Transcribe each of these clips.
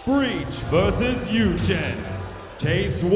Breach versus UGen. Chase 1,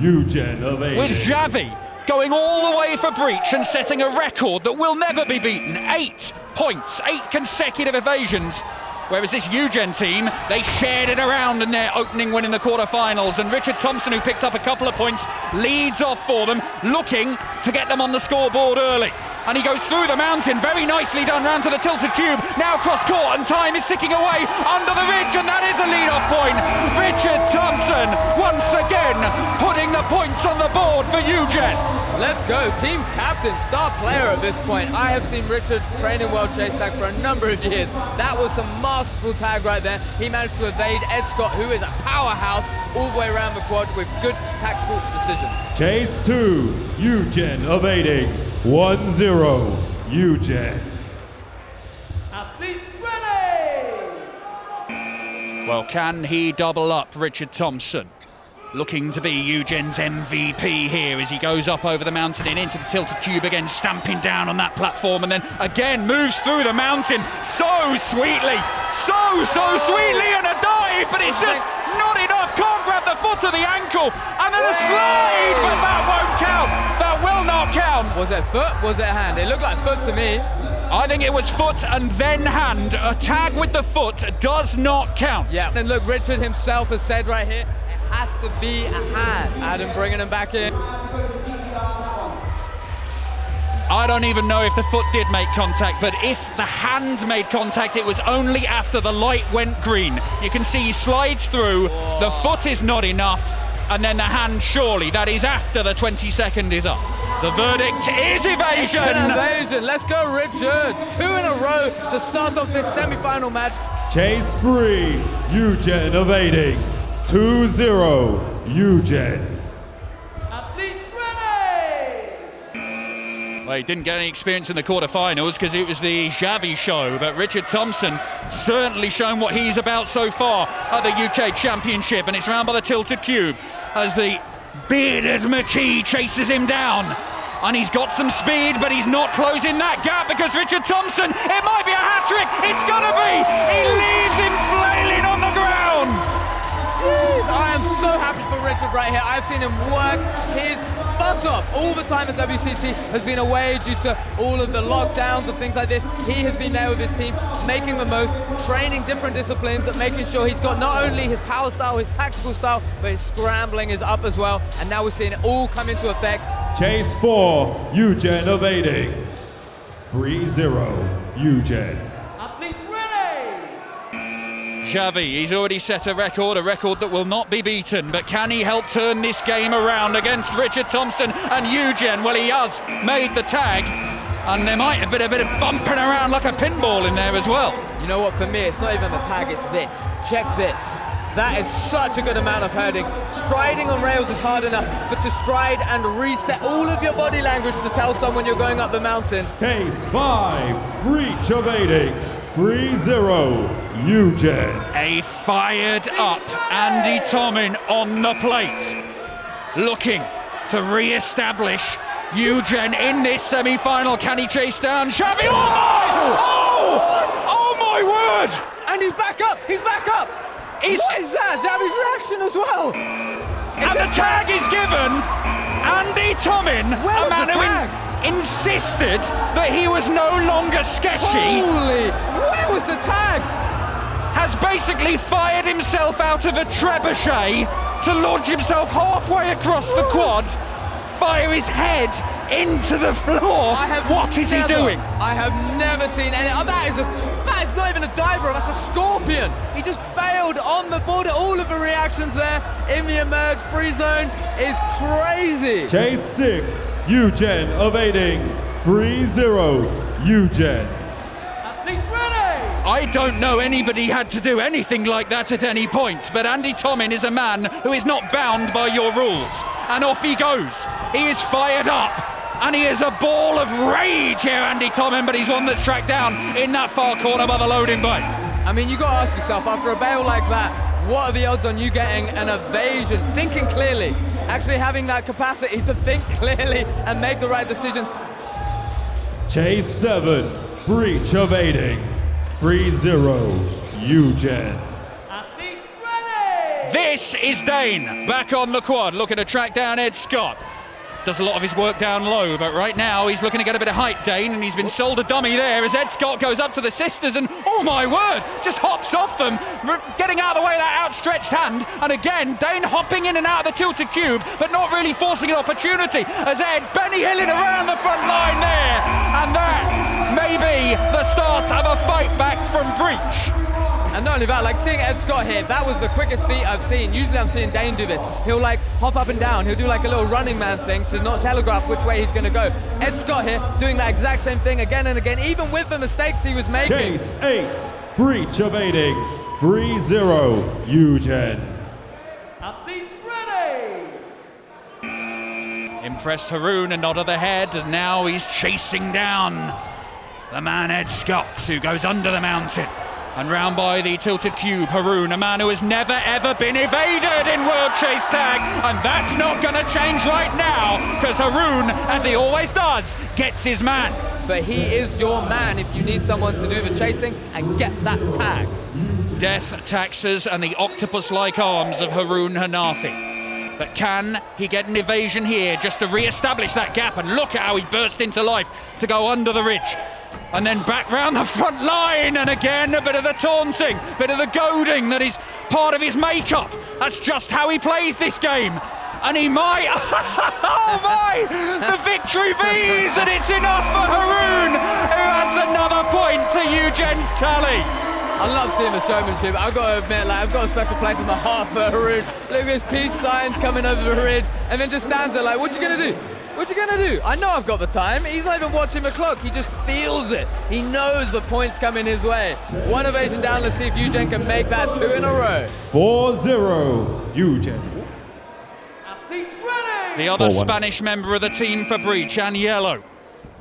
UGNvsBCH. With Xavi going all the way for Breach and setting a record that will never be beaten. 8 points, 8 consecutive evasions. Whereas this UGen team, they shared it around in their opening win in the quarterfinals. And Richard Thompson, who picked up a couple of points, leads off for them, looking to get them on the scoreboard early. And he goes through the mountain, very nicely done, round to the tilted cube, now cross court, and time is ticking away under the ridge, and that is a lead-off point. Richard Thompson, once again, putting the points on the board for UGen. Let's go, team captain, star player at this point. I have seen Richard training World Chase Tag for a number of years. That was some masterful tag right there. He managed to evade Ed Scott, who is a powerhouse all the way around the quad with good tactical decisions. Chase 2, UGen evading. 1-0, UGen. Athletes ready! Well, can he double up Richard Thompson? Looking to be UGen's MVP here as he goes up over the mountain and into the tilted cube again, stamping down on that platform, and then again moves through the mountain so sweetly, so sweetly, and a dive, but it's just not enough. Can't grab the foot or the ankle, and then a slide, but that won't count. That will not count. Was it foot? Was it hand? It looked like foot to me. I think it was foot and then hand. A tag with the foot does not count. Yeah, and look, Richard himself has said right here, has to be a hand. Adam bringing him back in. I don't even know if the foot did make contact, but if the hand made contact, it was only after the light went green. You can see he slides through, the foot is not enough, and then the hand surely, that is after the 20-second is up. The verdict is evasion! It's an evasion, let's go Richard! 2 in a row to start off this semi-final match. Chase 3, UGen evading. 2-0, UGen. Athletes ready! Well, he didn't get any experience in the quarterfinals because it was the Xavi show, but Richard Thompson certainly shown what he's about so far at the UK Championship, and it's round by the tilted cube as the bearded McKee chases him down. And he's got some speed, but he's not closing that gap because Richard Thompson, it might be a hat-trick, it's gonna be! He leaves him flailing on the ground! Jeez, I am so happy for Richard right here. I've seen him work his butt off all the time as WCT has been away due to all of the lockdowns and things like this. He has been there with his team, making the most, training different disciplines and making sure he's got not only his power style, his tactical style, but his scrambling is up as well. And now we're seeing it all come into effect. Chase 4, UGen evading. 3-0, UGen. Athletes ready! Xavi, he's already set a record that will not be beaten, but can he help turn this game around against Richard Thompson and UGen? Well, he has made the tag, and there might have been a bit of bumping around like a pinball in there as well. You know what, for me, it's not even the tag, it's this. Check this. That is such a good amount of herding. Striding on rails is hard enough, but to stride and reset all of your body language to tell someone you're going up the mountain. Case 5, Breach evading. 3-0, UGen. A fired up Andy Tommin on the plate, looking to re-establish UGen in this semi-final. Can he chase down Xavi? Oh my word! And he's back up, he's back up! What is that? Xavi's reaction as well. And the tag is given. Andy Tommin, a man who insisted that he was no longer sketchy. Holy, where was the tag? Has basically fired himself out of a trebuchet to launch himself halfway across the quad, fire his head into the floor. What is he doing? I have never seen any. That is not even a diver, that's a scorpion. He just bailed on the border. All of the reactions there in the emerge free zone is crazy. Chase 6, UGen evading. 3-0, UGen. Athletes ready! I don't know anybody had to do anything like that at any point, but Andy Tommin is a man who is not bound by your rules. And off he goes. He is fired up. And he is a ball of rage here, Andy Tommin, but he's one that's tracked down in that far corner by the loading bay. I mean, you got to ask yourself, after a bail like that, what are the odds on you getting an evasion? Thinking clearly, actually having that capacity to think clearly and make the right decisions. Chase 7, Breach evading. 3-0, UGen. Athletes This is Dane back on the quad, looking to track down Ed Scott. Does a lot of his work down low, but right now he's looking to get a bit of height, Dane, and he's been sold a dummy there as Ed Scott goes up to the sisters and, oh my word, just hops off them, getting out of the way of that outstretched hand. And again, Dane hopping in and out of the tilted cube, but not really forcing an opportunity as Ed Benny Hilling around the front line there. And that may be the start of a fight back from Breach. And not only that, like seeing Ed Scott here, that was the quickest feat I've seen. Usually I'm seeing Dane do this. He'll like hop up and down. He'll do like a little running man thing to not telegraph which way he's going to go. Ed Scott here doing that exact same thing again and again, even with the mistakes he was making. Chase 8, Breach evading, 3-0, UGen. Athletes ready! Impressed Haroon, a nod of the head, and now he's chasing down the man Ed Scott, who goes under the mountain. And round by the tilted cube, Haroon, a man who has never ever been evaded in World Chase Tag, and that's not going to change right now, because Haroon, as he always does, gets his man. But he is your man if you need someone to do the chasing and get that tag. Death taxes and the octopus-like arms of Haroon Hanafi. But can he get an evasion here just to re-establish that gap? And look at how he burst into life to go under the ridge. And then back round the front line, and again a bit of the taunting, bit of the goading that is part of his makeup. That's just how he plays this game. And he might, oh my, the victory bees, and it's enough for Haroon, who adds another point to UGen's tally. I love seeing the showmanship. I've got to admit, like, I've got a special place in my heart for Haroon. Look at his peace signs coming over the ridge, and then just stands there like, what you gonna do? What you gonna do? I know I've got the time. He's not even watching the clock. He just feels it. He knows the points coming his way. One evasion down. Let's see if UGen can make that 2 in a row. 4-0, UGen. Athletes ready! The other 4-1. Spanish member of the team for Breach, Aniello,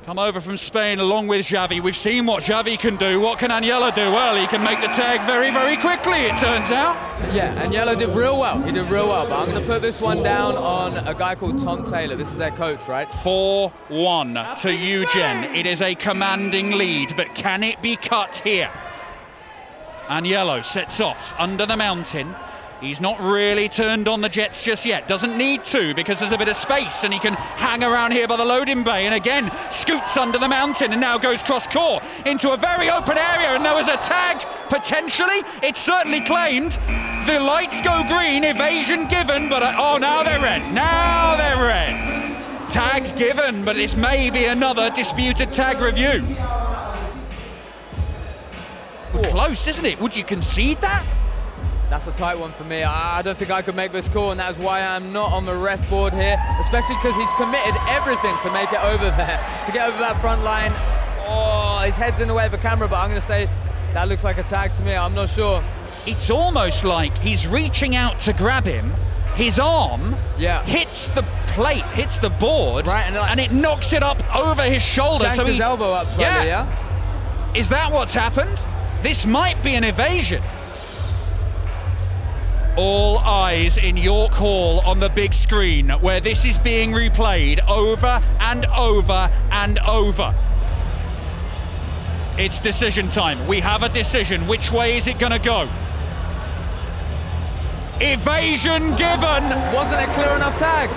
come over from Spain along with Xavi. We've seen what Xavi can do. What can Aniello do? Well, he can make the tag very, very quickly, it turns out. Yeah, and Yellow did real well. He did real well, but I'm going to put this one down on a guy called Tom Taylor. This is their coach, right? 4-1 to UGen. It is a commanding lead, but can it be cut here? Aniello sets off under the mountain. He's not really turned on the jets just yet. Doesn't need to, because there's a bit of space and he can hang around here by the loading bay, and again scoots under the mountain and now goes cross-core into a very open area, and there was a tag potentially. It's certainly claimed. The lights go green, evasion given, but oh, now they're red. Now they're red. Tag given, but this may be another disputed tag review. Close, isn't it? Would you concede that? That's a tight one for me. I don't think I could make this call, and that's why I'm not on the ref board here, especially because he's committed everything to make it over there, to get over that front line. Oh, his head's in the way of the camera, but I'm going to say that looks like a tag to me. I'm not sure. It's almost like he's reaching out to grab him. His arm hits the plate, hits the board, right, and it knocks it up over his shoulder. Shanks his elbow up slightly, yeah? Is that what's happened? This might be an evasion. All eyes in York Hall on the big screen, where this is being replayed over and over and over. It's decision time. We have a decision. Which way is it going to go? Evasion given. Wasn't a clear enough tag.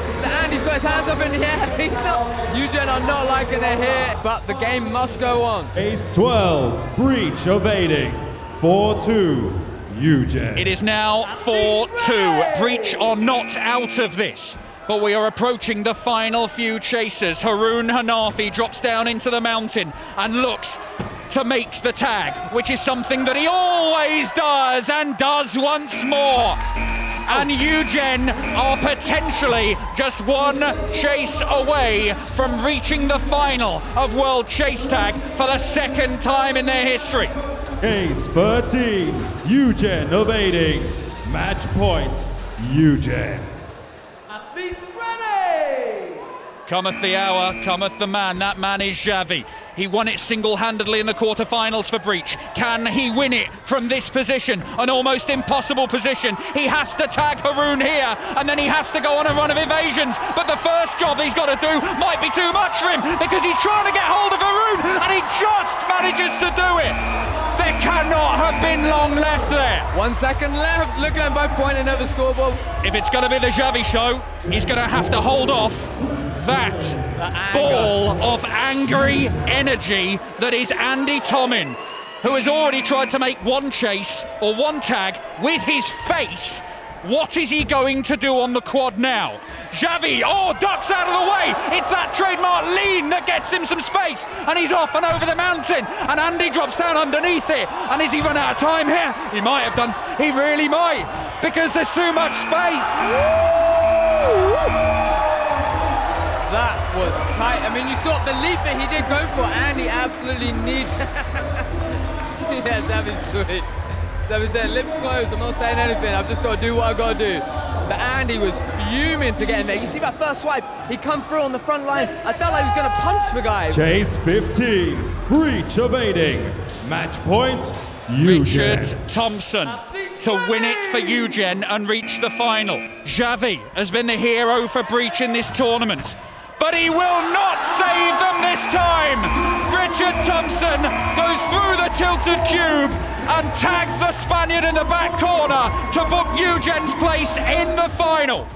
And he's got his hands up in the air. He's not. UGen are not liking it here, but the game must go on. Ace 12, Breach evading, 4-2, UGen. It is now 4-2. Breach are not out of this, but we are approaching the final few chasers. Haroon Hanafi drops down into the mountain and looks to make the tag, which is something that he always does, and does once more. And UGen are potentially just one chase away from reaching the final of World Chase Tag for the second time in their history. Ace 13, UGen evading, match point, UGen. Athletes ready! Cometh the hour, cometh the man. That man is Xavi. He won it single-handedly in the quarterfinals for Breach. Can he win it from this position? An almost impossible position. He has to tag Haroon here, and then he has to go on a run of evasions. But the first job he's got to do might be too much for him, because he's trying to get hold of Haroon, and he just manages to do it. There cannot have been long left there. 1 second left. Look at them both pointing at the scoreboard. If it's going to be the Xavi show, he's going to have to hold off that ball of angry energy that is Andy Tomin, who has already tried to make one chase or one tag with his face. What is he going to do on the quad now? Xavi, ducks out of the way. It's that trademark lean that gets him some space, and he's off and over the mountain, and Andy drops down underneath it. And has he run out of time here? He might have done. He really might, because there's too much space. That was tight. I mean, you saw the leap that he did go for, and he absolutely needs. Yeah, Xavi's sweet. Xavi said, lips closed, I'm not saying anything, I've just got to do what I've got to do. But Andy was fuming to get in there. You see that first swipe, he come through on the front line. I felt like he was going to punch the guy. Chase 15, breach evading. Match point, UGen. Richard Thompson to win it for UGen and reach the final. Xavi has been the hero for breach in this tournament, but he will not save them this time. Richard Thompson goes through the tilted cube and tags the Spaniard in the back corner to book UGen's place in the final.